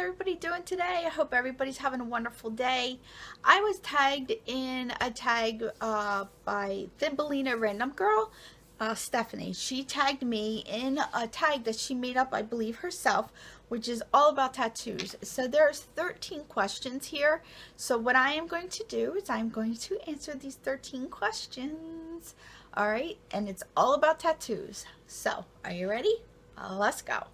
everybody doing today? I hope everybody's having a wonderful day. I was tagged in a tag by Thimbelinah Random Girl, Stephanie. She tagged me in a tag that she made up, I believe herself, which is all about tattoos. So there's 13 questions here. So what I am going to do is I'm going to answer these 13 questions. All right, and it's all about tattoos. So are you ready? Let's go.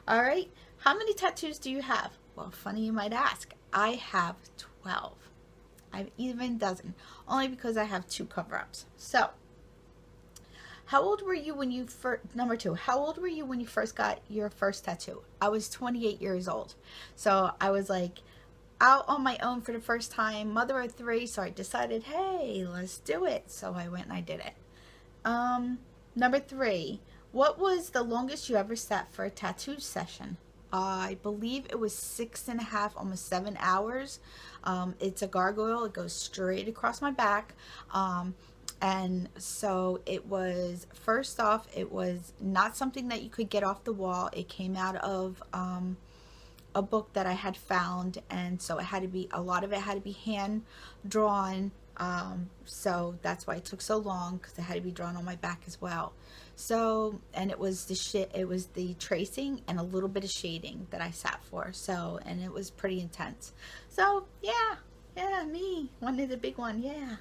All right, how many tattoos do you have? Well, funny you might ask. I have 12. I've even a dozen, only because I have 2 cover-ups. So, how old were you when you first, number 2, how old were you when you first got your first tattoo? I was 28 years old. So I was like out on my own for the first time, mother of 3, so I decided, hey, let's do it. So I went and I did it. Number 3, what was the longest you ever sat for a tattoo session? I believe it was 6.5, almost 7 hours. It's a gargoyle. It goes straight across my back. And so it was, first off, it was not something that you could get off the wall. It came out of a book that I had found, and so it had to be, a lot of it had to be hand drawn. So that's why it took so long, because it had to be drawn on my back as well. So, and it was the tracing and a little bit of shading that I sat for. So, and it was pretty intense. So yeah, me, one of the big one, yeah.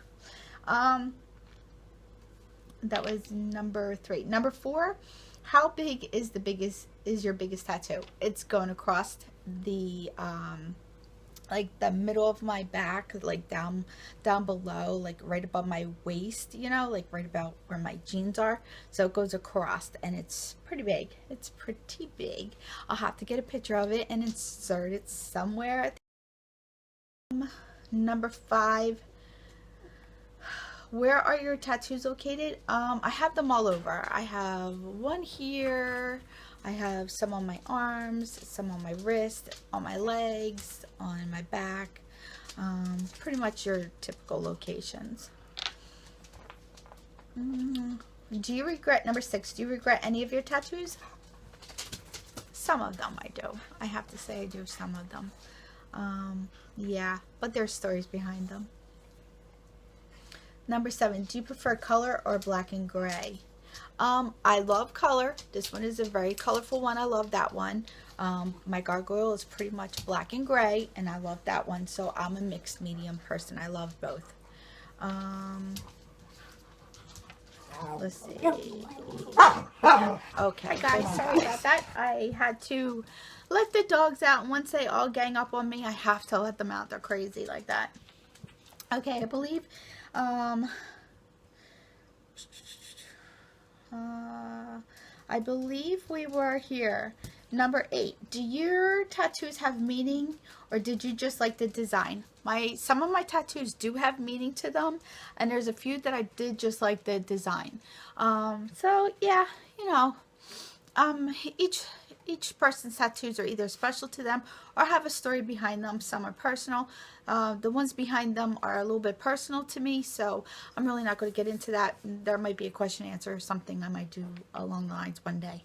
That was number 3. Number 4, how big is your biggest tattoo? It's going across the like the middle of my back, like down below, like right above my waist, you know, like right about where my jeans are. So it goes across, and it's pretty big. It's pretty big. I'll have to get a picture of it and insert it somewhere. Number 5, where are your tattoos located? I have them all over. I have one here. I have some on my arms, some on my wrist, on my legs, on my back. Pretty much your typical locations. Do you regret, number 6, do you regret any of your tattoos? Some of them I do. I have to say I do some of them. Yeah, but there's stories behind them. Number 7, do you prefer color or black and gray? I love color. This one is a very colorful one. I love that one. My gargoyle is pretty much black and gray, and I love that one. So I'm a mixed medium person. I love both. Let's see. Okay, guys, sorry about that. I had to let the dogs out, and once they all gang up on me, I have to let them out. They're crazy like that. Okay, I believe we were here. Number 8, do your tattoos have meaning, or did you just like the design? Some of my tattoos do have meaning to them, and there's a few that I did just like the design. So yeah, you know, each person's tattoos are either special to them or have a story behind them. Some are personal. The ones behind them are a little bit personal to me, so I'm really not going to get into that. There might be a question and answer or something I might do along the lines one day.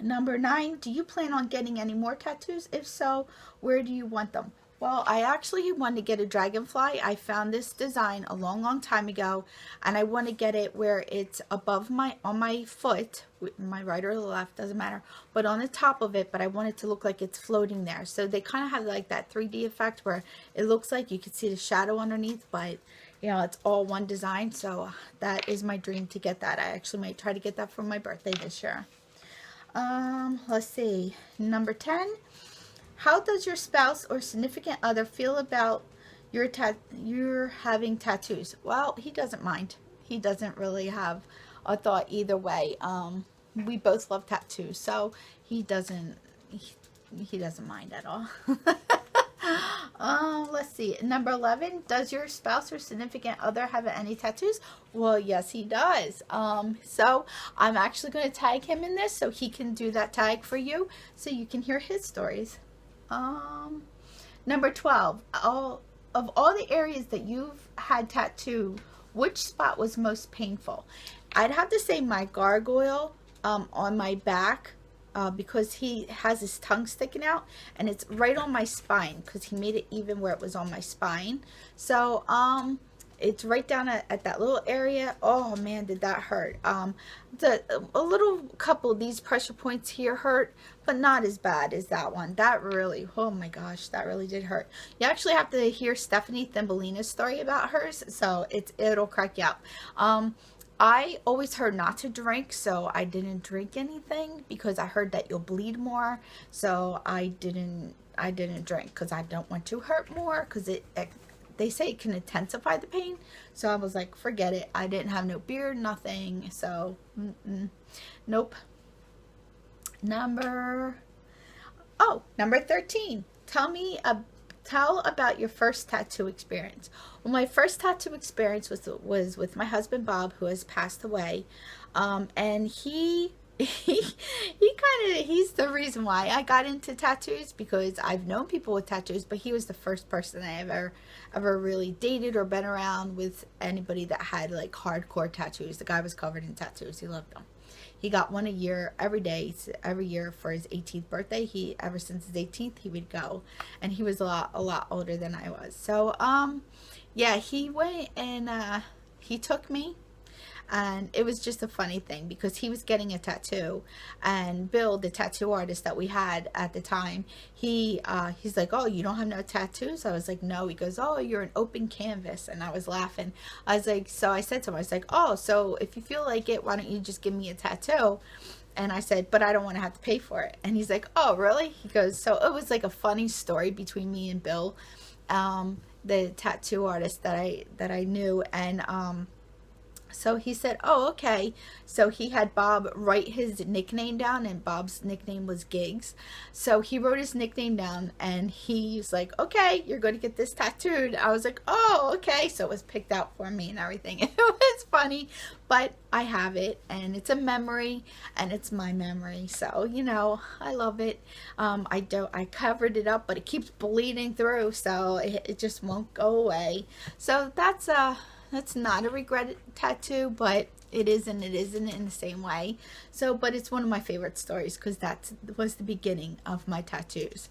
Number 9, do you plan on getting any more tattoos? If so, where do you want them? Well, I actually want to get a dragonfly. I found this design a long time ago, and I want to get it where it's above on my foot, my right or left, doesn't matter, but on the top of it, but I want it to look like it's floating there. So they kind of have like that 3D effect where it looks like you can see the shadow underneath, but you know, it's all one design. So that is my dream, to get that. I actually might try to get that for my birthday this year. Let's see. Number 10. How does your spouse or significant other feel about your having tattoos? Well, he doesn't mind. He doesn't really have a thought either way. We both love tattoos, so he doesn't mind at all. Let's see. Number 11, does your spouse or significant other have any tattoos? Well, yes, he does. So I'm actually going to tag him in this so he can do that tag for you, so you can hear his stories. Number 12, of all the areas that you've had tattoo, which spot was most painful? I'd have to say my gargoyle on my back because he has his tongue sticking out, and it's right on my spine because he made it even where it was on my spine. So it's right down at that little area. Oh man, did that hurt. A little couple of these pressure points here hurt, but not as bad as that one. That really, oh my gosh, that really did hurt. You actually have to hear Stephanie Thimbelinah's story about hers, so it'll crack you up. I always heard not to drink, so I didn't drink anything because I heard that you'll bleed more. So I didn't drink because I don't want to hurt more, because they say it can intensify the pain. So I was like, forget it. I didn't have no beer, nothing. So nope. Number 13. Tell about your first tattoo experience. Well, my first tattoo experience was with my husband Bob, who has passed away, and he's the reason why I got into tattoos, because I've known people with tattoos, but he was the first person I ever really dated or been around with anybody that had like hardcore tattoos. The guy was covered in tattoos. He loved them. He got one a year, every year for his 18th birthday. Ever since his 18th, he would go, and he was a lot older than I was. So yeah, he went and he took me. And it was just a funny thing because he was getting a tattoo, and Bill, the tattoo artist that we had at the time, he's like, oh, you don't have no tattoos? I was like, no. He goes, oh, you're an open canvas. And I was laughing. I was like, so I said to him, I was like, oh, so if you feel like it, why don't you just give me a tattoo? And I said, but I don't want to have to pay for it. And he's like, oh, really? He goes, so it was like a funny story between me and Bill, the tattoo artist that I knew. And so he said, oh, okay. So he had Bob write his nickname down, and Bob's nickname was Gigs. So he wrote his nickname down, and he's like, okay, you're going to get this tattooed. I was like, oh, okay. So it was picked out for me and everything. It was funny, but I have it, and it's a memory, and it's my memory. So, you know, I love it. I covered it up, but it keeps bleeding through, so it just won't go away. So that's not a regret tattoo, but it is and it isn't in the same way. So, but it's one of my favorite stories because that was the beginning of my tattoos.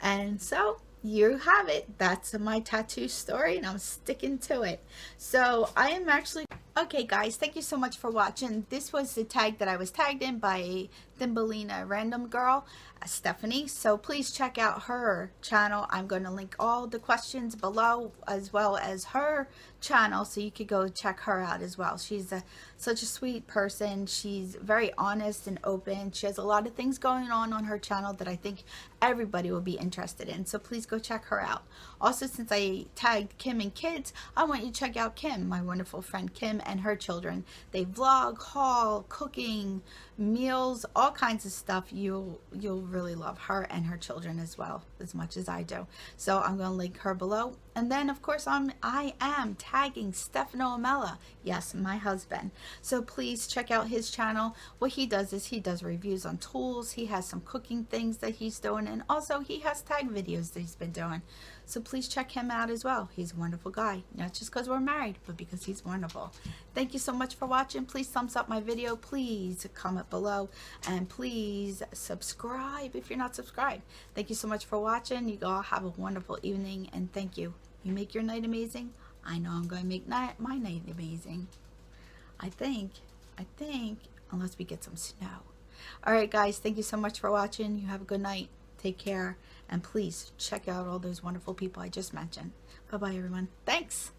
And so you have it. That's my tattoo story, and I'm sticking to it. So I am actually... Okay guys, thank you so much for watching. This was the tag that I was tagged in by Thimbelinah random girl, Stephanie. So please check out her channel. I'm going to link all the questions below, as well as her channel, so you could go check her out as well. She's such a sweet person. She's very honest and open. She has a lot of things going on her channel that I think everybody will be interested in. So please go check her out. Also, since I tagged Kim and Kids, I want you to check out Kim, my wonderful friend Kim, and her children. They vlog, haul, cooking, meals, all kinds of stuff. You'll really love her and her children as well, as much as I do. So I'm going to link her below. And then of course I am tagging Stefano Amella, yes, my husband. So please check out his channel. What he does is he does reviews on tools. He has some cooking things that he's doing, and also he has tag videos that he's been doing. So please check him out as well. He's a wonderful guy, not just because we're married, but because he's wonderful. Thank you so much for watching. Please thumbs up my video. Please comment below, and please subscribe if you're not subscribed. Thank you so much for watching. You all have a wonderful evening, and thank you. You make your night amazing. I know I'm going to make my night amazing. I think, unless we get some snow. All right, guys, thank you so much for watching. You have a good night. Take care, and please check out all those wonderful people I just mentioned. Bye-bye, everyone. Thanks.